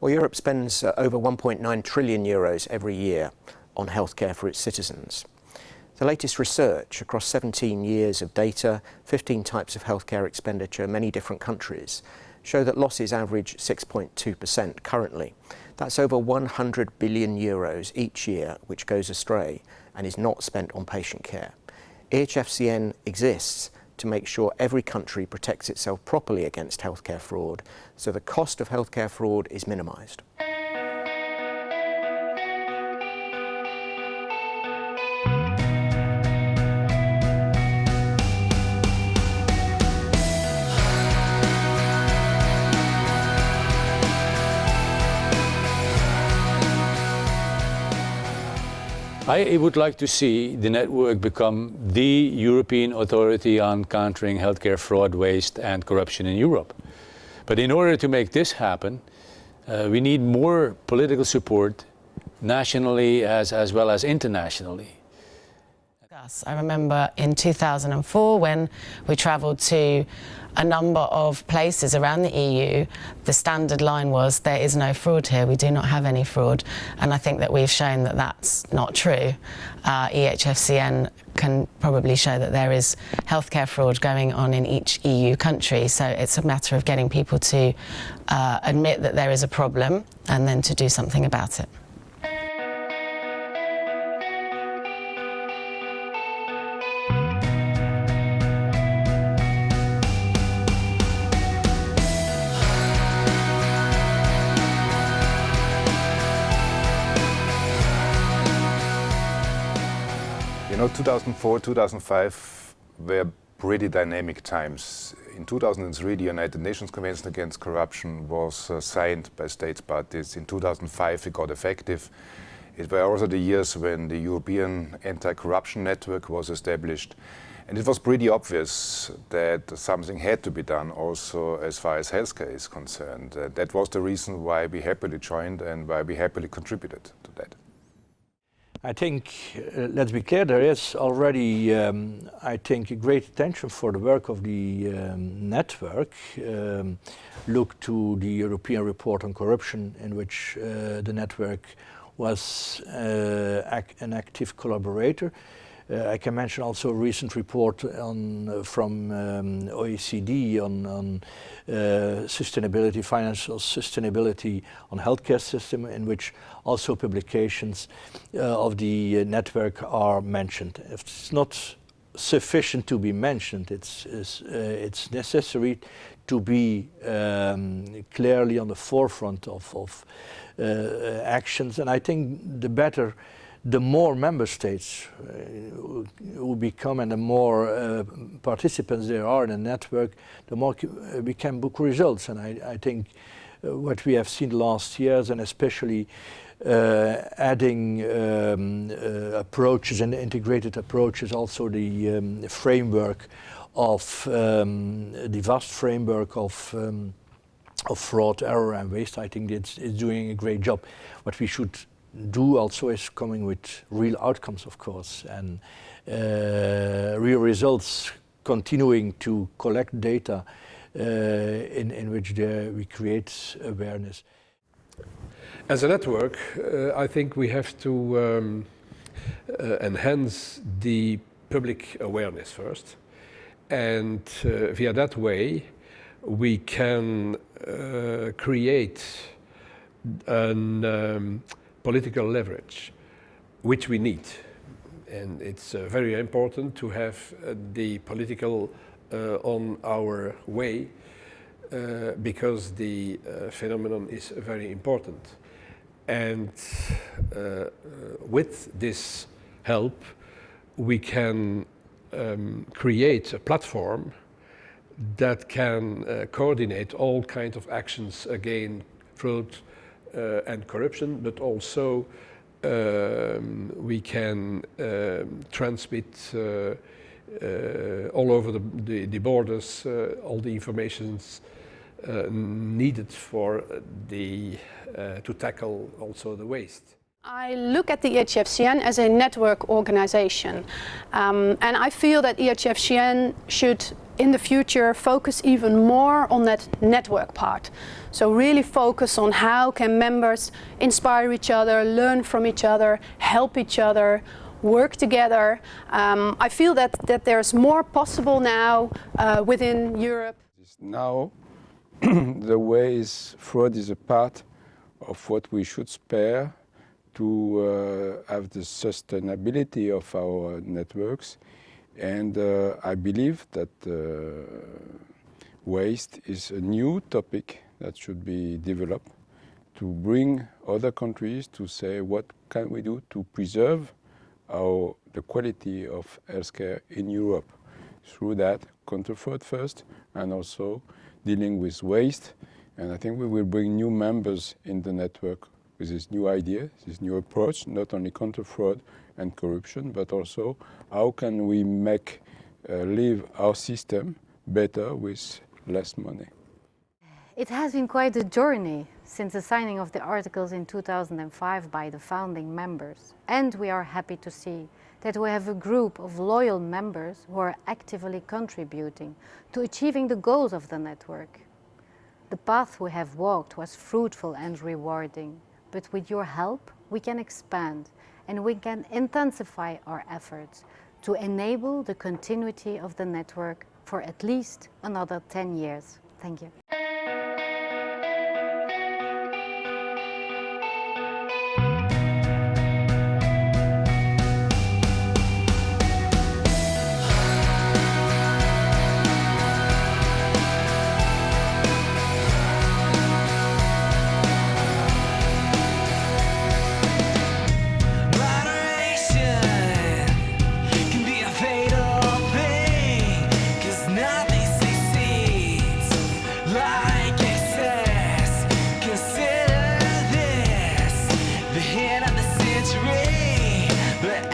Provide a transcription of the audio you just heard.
Well, Europe spends over 1.9 trillion euros every year on healthcare for its citizens. The latest research across 17 years of data, 15 types of healthcare expenditure, many different countries, show that losses average 6.2% currently. That's over 100 billion euros each year which goes astray and is not spent on patient care. EHFCN exists to make sure every country protects itself properly against healthcare fraud, so the cost of healthcare fraud is minimised. I would like to see the network become the European authority on countering healthcare fraud, waste and corruption in Europe. But in order to make this happen, we need more political support nationally as well as internationally. I remember in 2004 when we travelled to a number of places around the EU, the standard line was, there is no fraud here, we do not have any fraud. And I think that we've shown that that's not true. EHFCN can probably show that there is healthcare fraud going on in each EU country. So it's a matter of getting people to admit that there is a problem and then to do something about it. You know, 2004, 2005 were pretty dynamic times. In 2003, the United Nations Convention Against Corruption was signed by states parties. In 2005, it got effective. It were also the years when the European Anti-Corruption Network was established. And it was pretty obvious that something had to be done also as far as healthcare is concerned. That was the reason why we happily joined and why we happily contributed to that. I think, let's be clear, there is already, I think, a great attention for the work of the network. Look to the European Report on Corruption, in which the network was an active collaborator. I can mention also a recent report from OECD on sustainability, financial sustainability on healthcare system, in which also publications of the network are mentioned. If it's not sufficient to be mentioned, it's necessary to be clearly on the forefront of actions, and I think the more member states will become and the more participants there are in the network, the more we can book results. And I think what we have seen last years, and especially adding approaches and integrated approaches, also the framework of the vast framework of fraud, error and waste, I think it's doing a great job. What we should do also is coming with real outcomes, of course, and real results, continuing to collect data in which we create awareness. As a network, I think we have to enhance the public awareness first, and via that way we can create an political leverage, which we need. And it's very important to have the political on our way because the phenomenon is very important. And with this help, we can create a platform that can coordinate all kinds of actions against fraud and corruption, but also we can transmit all over the borders all the informations needed for to tackle also the waste. I look at the EHFCN as a network organization, and I feel that EHFCN should in the future focus even more on that network part. So really focus on how can members inspire each other, learn from each other, help each other, work together. I feel that there's more possible now within Europe. Now the waste fraud is a part of what we should spare to have the sustainability of our networks, and I believe that waste is a new topic that should be developed to bring other countries to say what can we do to preserve the quality of healthcare in Europe. Through that, counter fraud first, and also dealing with waste, and I think we will bring new members in the network with this new idea, this new approach, not only counter fraud and corruption, but also how can we make live our system better with less money. It has been quite a journey since the signing of the articles in 2005 by the founding members, and we are happy to see that we have a group of loyal members who are actively contributing to achieving the goals of the network. The path we have walked was fruitful and rewarding. But with your help, we can expand and we can intensify our efforts to enable the continuity of the network for at least another 10 years. Thank you. But